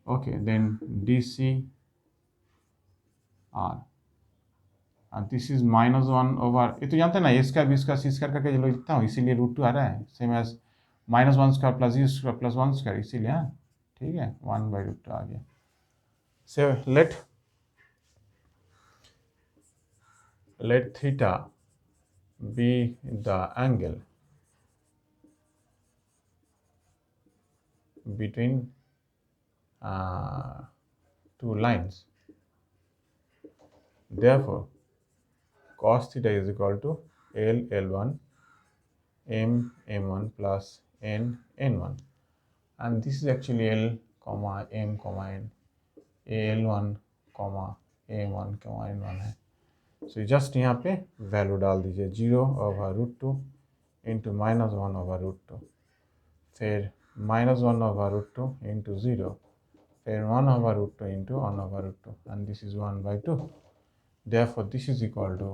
Okay, then D C are and this is -1/, ये तो जानते हैं ना, A square B square C square करके जो लिखता हूँ, इसीलिए √2 आ रहा है, same as -1 square plus G square plus 1 square, इसीलिए। हाँ, ठीक है, 1/√2 आ गया। सो let theta be the angle between two lines, therefore cos theta is equal to L L1 M M1 plus N N1, and this is actually L comma M comma N, L1 comma M1 comma N1 है। सो जस्ट यहाँ पे वैल्यू डाल दीजिए, 0/√2 इंटू -1/√2, फिर -1/√2 इंटू 0, फिर 1/√2 into 1/√2, and this is 1/2। therefore this is equal to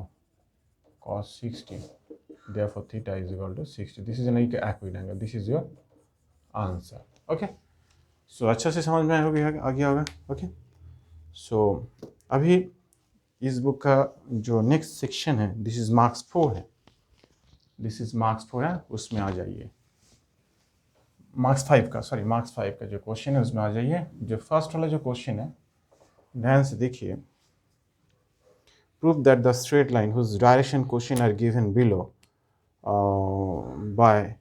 cos 60, therefore theta is equal to 60। this is an acute angle, this is your answer। okay, सो अच्छा से समझ में आ गया होगा। ओके, सो अभी इस बुक का जो नेक्स्ट सेक्शन है, दिस इज मार्क्स 4 है, दिस इज मार्क्स 4 है, उसमें आ जाइए। मार्क्स 5 का जो क्वेश्चन है उसमें आ जाइए। जो फर्स्ट वाला जो क्वेश्चन है, ध्यान से देखिए। Prove that the straight line whose direction question are given below by,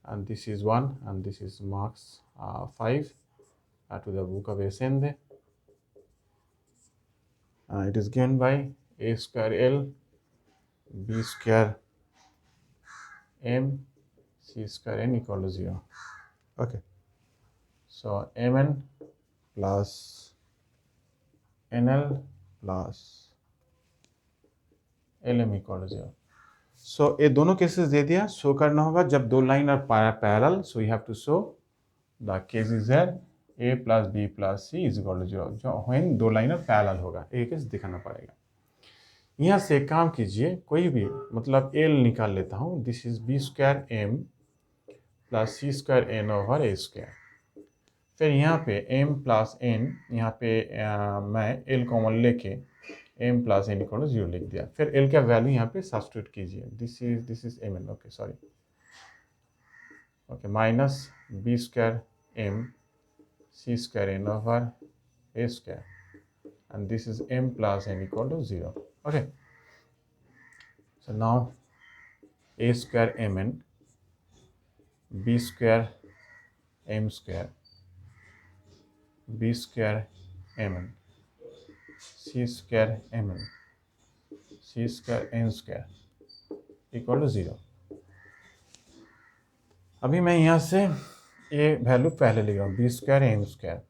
and this is 1 and this is marks 5, to the book of Ascende. It is given by a square L b square m c square n equal to 0. Okay. So mn plus nl plus lm equal to 0. सो ये दोनों केसेस दे दिया. शो करना होगा जब दो line are parallel. So you have to show the case is there a plus b plus c is equal to 0. जो व्हेन दो लाइन आर पैरेलल होगा, ये केस दिखाना पड़ेगा. यहाँ से काम कीजिए, कोई भी मतलब l निकाल लेता हूँ. This is b square m plus c square n over a square. फिर यहाँ पे m प्लस n, यहाँ पे मैं l कॉमन लेके m plus n equal to 0 लिख दिया. फिर l का वैल्यू यहाँ पे सब्स्टिट्यूट कीजिए. This is mn. Okay sorry. Okay minus b square m c square n over a square and this is m plus n equal to 0. Okay. So now a square mn b square m square b square mn c square mn c square n square equal to 0. अभी मैं यहाँ से ये वैल्यू पहले लिख रहा हूँ. बी स्क्वायर एम स्क्वायर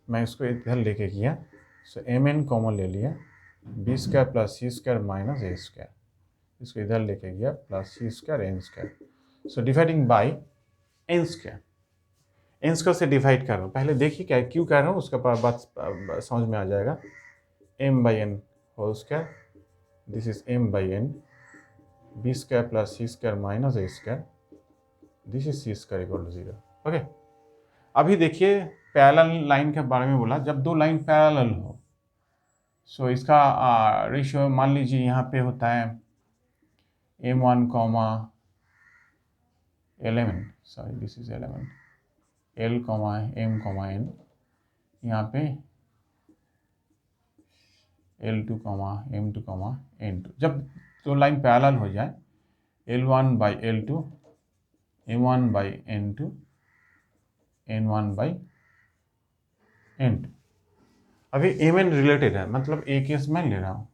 मैं इसको इधर लेके किया. सो एम एन कॉमन ले लिया. B square plus C square minus A square, इसको इधर लेके गया plus C square N square. So dividing by N square. N square से डिवाइड कर रहा हूँ. पहले देखिए क्या क्यों कर रहा हूँ, उसका बात समझ में आ जाएगा. M by N whole square. This is M by N. B square plus C square minus A square. This is C square equal to 0. Okay. अभी देखिए पैरेलल लाइन के बारे में बोला. जब दो लाइन पैरेलल हो, सो इसका रेशियो मान लीजिए यहाँ पे होता है m1 comma 11. Sorry this is 11. l comma m comma n. यहाँ पे l2 comma m2 comma n2. जब दो लाइन पैरेलल हो जाए, l1 by l2 m1 by n2 n1 by n2. अभी mn रिलेटेड है, मतलब एक केस मैं ले रहा हूँ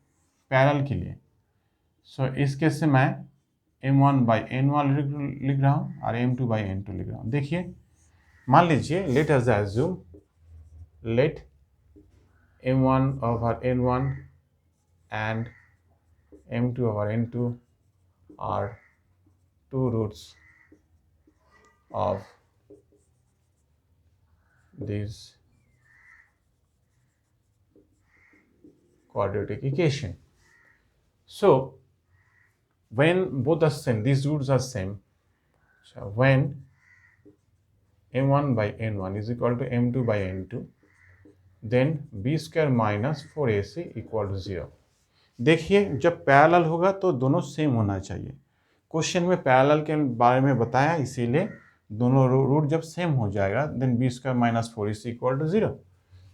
पैरेलल के लिए. सो इस केस से मैं m1 बाई n1 लिख रहा हूँ और m2 बाई n2 लिख रहा हूँ. देखिए मान लीजिए let us assume let m1 over n1 and m2 over n2 are two roots of this quadratic equation. So when both are same, these roots are same. So when m1 by n1 is equal to m2 by n2, then b square minus 4ac equal to 0. देखिए जब पैरेलल होगा तो दोनों सेम होना चाहिए. क्वेश्चन में पैरेलल के बारे में बताया, इसीलिए दोनों रूट जब सेम हो जाएगा then b square minus 4ac equal to 0.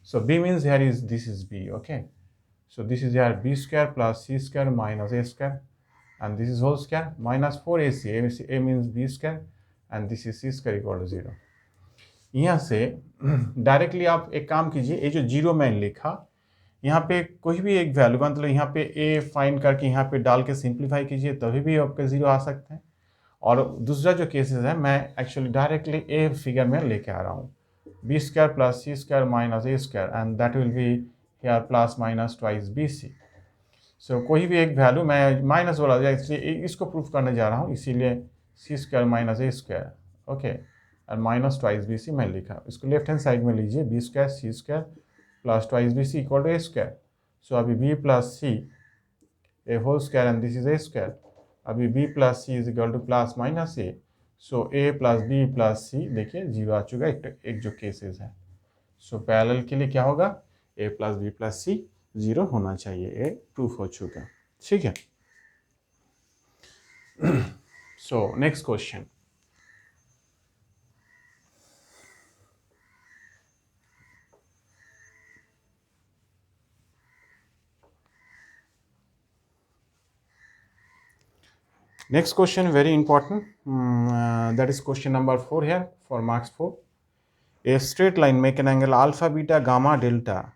So b means here is this is b. Okay. So this is here b square plus c square minus a square and this is whole square minus 4ac. a means b square and this is c square equal to 0. यहाँ से डायरेक्टली आप एक काम कीजिए, ये जो 0 मैंने लिखा यहाँ पे कोई भी एक वैल्यू, मतलब यहाँ पे a फाइंड करके यहाँ पे डाल के सिंप्लीफाई कीजिए तभी भी आपके 0 आ सकते हैं. और दूसरा जो केसेस है मैं एक्चुअली डायरेक्टली a फिगर में लेके आ रहा हूँ. b square plus c square minus a square and that will be here plus minus twice bc. सो कोई भी एक वैल्यू मैं माइनस वाला जाए, इसलिए इसको प्रूफ करने जा रहा हूँ, इसीलिए C square minus A square. Okay. और माइनस ट्वाइस बी सी मैं लिखा. इसको लेफ्ट हैंड साइड में लीजिए. B square C square plus twice B C equal to A square. So अभी B plus C A whole square and this is A square. अभी B plus C is equal to plus minus A. So A plus B plus C देखिए 0 आ चुका है. एक जो केसेस है. सो पैरेलल के लिए क्या होगा, ए प्लस बी प्लस सी 0 होना चाहिए. ये प्रूफ हो चुका. ठीक है. So next question. Next question very important. That is question number 4 here for marks 4. A straight line make an angle alpha, beta, gamma, delta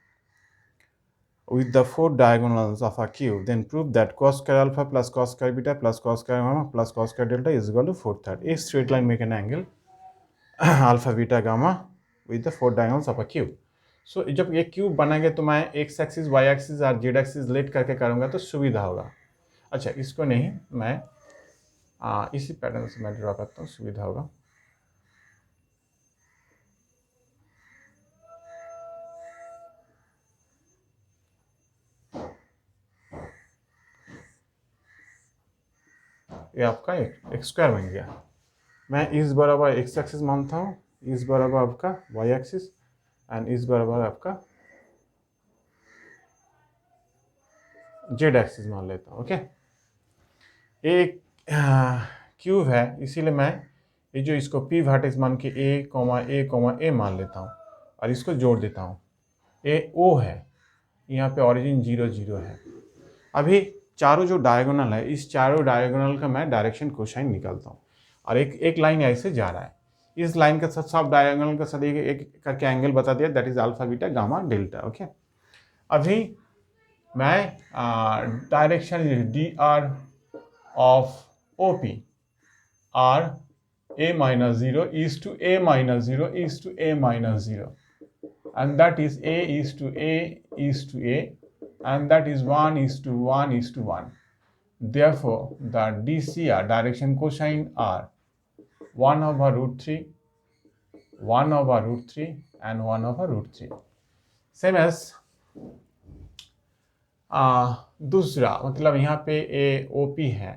with the four diagonals of a cube, then prove that cos square alpha plus cos square beta plus cos square gamma plus cos square delta is equal to 4/3. A straight line make an angle alpha, beta, gamma with the four diagonals of a cube. So जब ये क्यूब बनाएंगे तो मैं एक्स एक्सिस, वाई एक्सिस और जेड एक्सिस लेट करके करूँगा तो सुविधा होगा. अच्छा, इसको नहीं, मैं इसी पैटर्न से मैं ड्रॉ करता हूँ, सुविधा होगा. ये आपका एक स्क्वायर बन गया. मैं इस बराबर एक्स एक्सिस मानता हूँ, इस बराबर आपका वाई एक्सिस एंड इस बराबर आपका जेड एक्सिस मान लेता हूँ. ओके, एक क्यूब है, इसीलिए मैं ये जो इसको पी वर्टेक्स मान के ए मान लेता हूँ और इसको जोड़ देता हूँ. ए ओ है, यहाँ पे ऑरिजिन 0 0 है. अभी चारों जो डायगोनल है, इस चारों डायगोनल का मैं डायरेक्शन कोसाइन निकालता हूँ और एक लाइन ऐसे जा रहा है. इस लाइन के साथ सब डायगोनल के साथ एक करके एंगल बता दिया, that is alpha, beta, gamma, delta. Okay, अभी मैं direction D R of O P are a minus 0 is to a minus 0 is to a minus 0, and that is a is to a is to a, and that is 1 is to 1 is to 1. Therefore, the DCR direction cosine are 1 over root 3, 1 over root 3 and 1 over root 3. Same as दूसरा, मतलब यहाँ पे ए ओ पी है,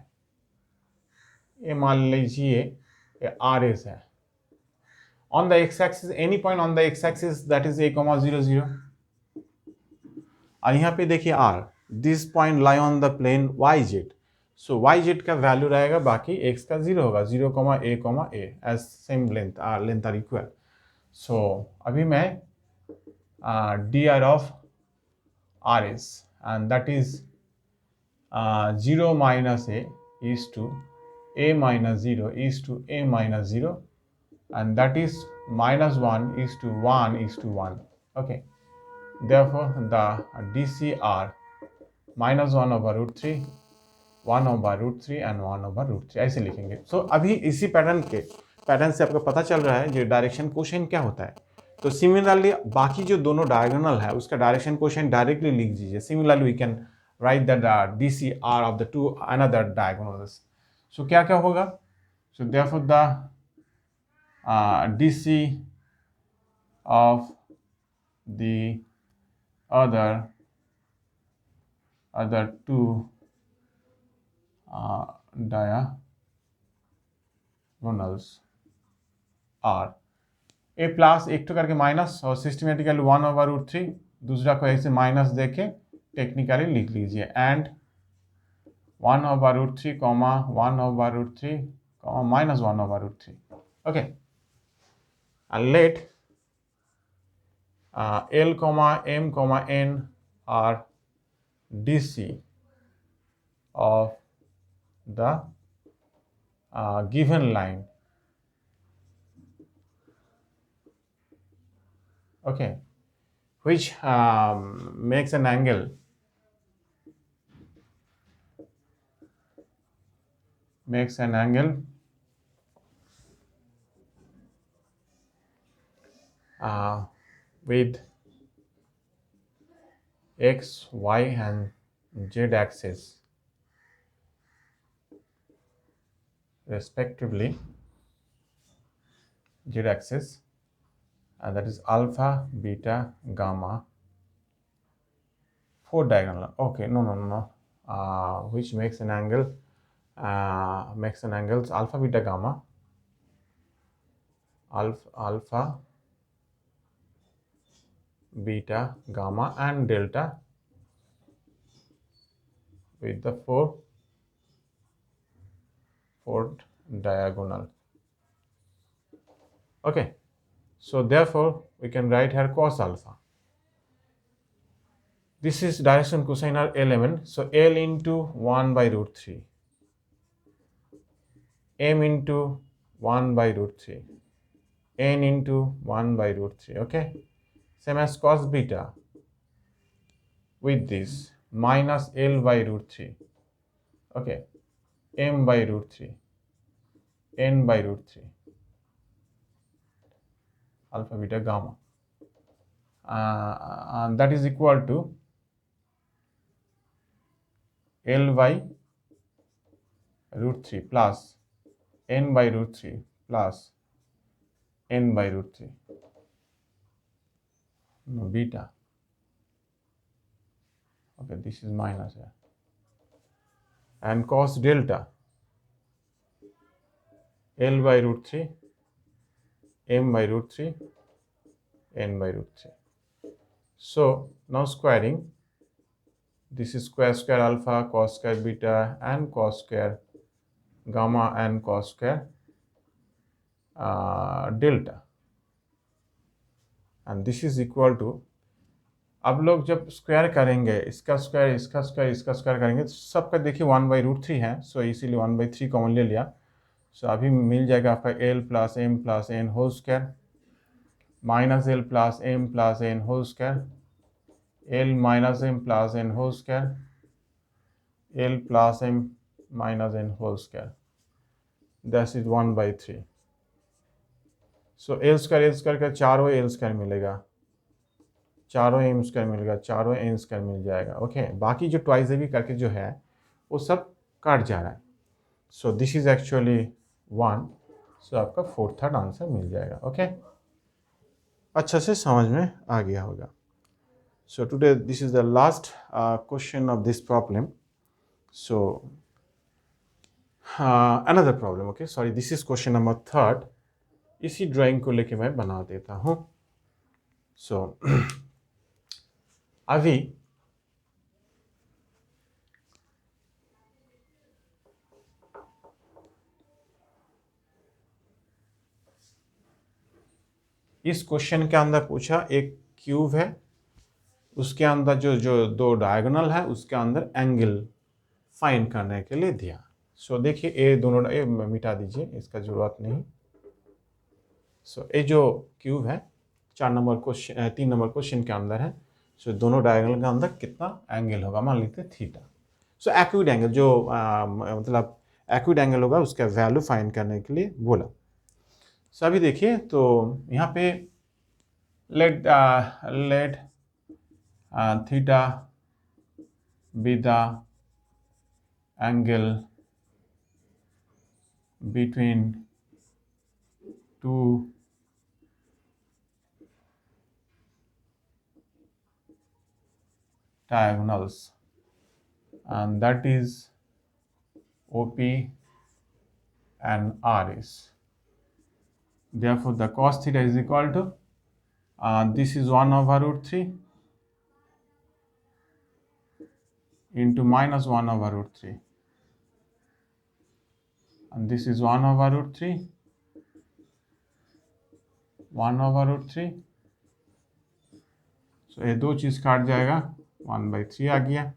ये मान लीजिए आर एस है. On the x-axis, any point on the x-axis that is a comma 0 0. और यहाँ पे देखिए r, this point lie on the plane yz. So yz का वैल्यू रहेगा, बाकी x का 0 होगा, 0 a as same length, length are equal. So अभी मैं dr of rs and that is 0 minus a is to a minus 0 is to a minus 0, and that is minus 1 is to 1 is to 1. Okay, therefore the DCR minus 1 over root 3, 1 over root 3 and 1 over root 3 ऐसे लिखेंगे. So अभी इसी पैटर्न से आपको पता चल रहा है जो डायरेक्शन कोशेंट क्या होता है. तो सिमिलरली बाकी जो दोनों डायगोनल है उसका डायरेक्शन कोशेंट डायरेक्टली लिख दीजिए. Similarly we can write the DCR of the two another diagonals. So क्या क्या होगा? So therefore the DC of the other two diagonals are a plus एक तो करके माइनस और सिस्टमेटिकली 1 over root 3, दूसरा को ऐसे माइनस देके टेक्निकली लिख लीजिए, and 1 over root 3 comma 1 over root 3 comma minus 1 over root 3. Okay, and let L comma M comma N are DC of the given line. Okay, which makes an angle with x, y and z axis respectively, z axis, and that is alpha, beta, gamma, four diagonal. Okay, no. Which makes an angle alpha, beta, gamma, alpha, beta, gamma and delta with the fourth diagonal. Okay, so therefore we can write here cos alpha. This is direction cosine are element, so L into 1 by root 3, M into 1 by root 3, n into 1 by root 3. Okay, same as cos beta with this minus L by root 3. Okay, m by root 3, n by root 3, alpha beta gamma, and that is equal to L by root 3 plus n by root 3 plus n by root 3, no, beta. Okay, this is minus here, and cos delta L by root 3, m by root 3, n by root 3. So now squaring, this is square alpha, cos square beta, and cos square gamma, and cos square delta, and this is equal to, अब लोग जब स्क्वायर करेंगे, इसका स्क्वायर इसका स्क्वायर इसका स्क्वायर करेंगे, तो सबका देखिए 1 by root 3 है, सो इसीलिए 1 by 3 कॉमन ले लिया. सो अभी मिल जाएगा आपका L plus M plus N whole square minus L plus M plus N whole square, L minus M plus N whole square, L plus M minus N whole square, that is 1 by 3. So L square का चारों एल स्क्वायर मिलेगा, चारों एम स्क्वायर मिलेगा, चारों एन स्क्वायर मिल जाएगा. ओके, बाकी जो ट्वाइस ए बी करके जो है वो सब काट जा रहा है. So this is actually 1. सो आपका 4th आंसर मिल जाएगा. ओके, अच्छा से समझ में आ गया होगा. So today this is the last question of this problem. So another problem. Okay, sorry, this is question number 3. इसी ड्राइंग को लेके मैं बना देता हूँ. सो अभी इस क्वेश्चन के अंदर पूछा, एक क्यूब है, उसके अंदर जो दो डायगोनल है, उसके अंदर एंगल फाइंड करने के लिए दिया. सो देखिए, ये दोनों ये मिटा दीजिए, इसका जरूरत नहीं. सो ये जो क्यूब है 3 नंबर क्वेश्चन के अंदर है. सो दोनों डायगोनल के अंदर कितना एंगल होगा, मान लेते थीटा. सो एक्यूट एंगल जो मतलब एक्यूट एंगल होगा, उसका वैल्यू फाइंड करने के लिए बोला. सो अभी देखिए, तो यहाँ पे let theta be the angle between two diagonals, and that is OP and RS. Therefore, the cos theta is equal to this is 1 over root 3 into minus 1 over root 3, and this is 1 over root 3, 1 over root 3. So ये दो चीज़ काट जाएगा, 1 by 3 आ गया.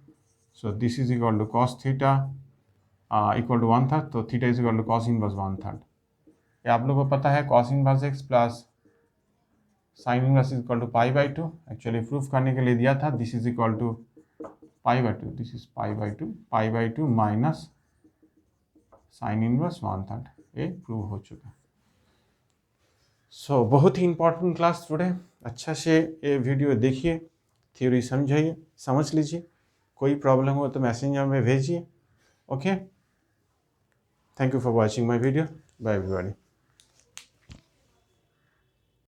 So this is equal to cos theta equal to 1/3. तो theta is equal to cos inverse 1/3. ये आप लोगों को पता है, cos inverse x plus sin inverse is equal to pi by 2. Actually proof करने के लिए दिया था. This is equal to pi by 2. This is pi by 2 minus sine inverse 1/3. ये प्रूव हो चुका. सो बहुत ही इंपॉर्टेंट क्लास टुडे. अच्छा से ये वीडियो देखिए, थ्योरी समझ लीजिए. कोई प्रॉब्लम हो तो मैसेंजर में भेजिए. Okay, thank you for watching my video. Bye everybody.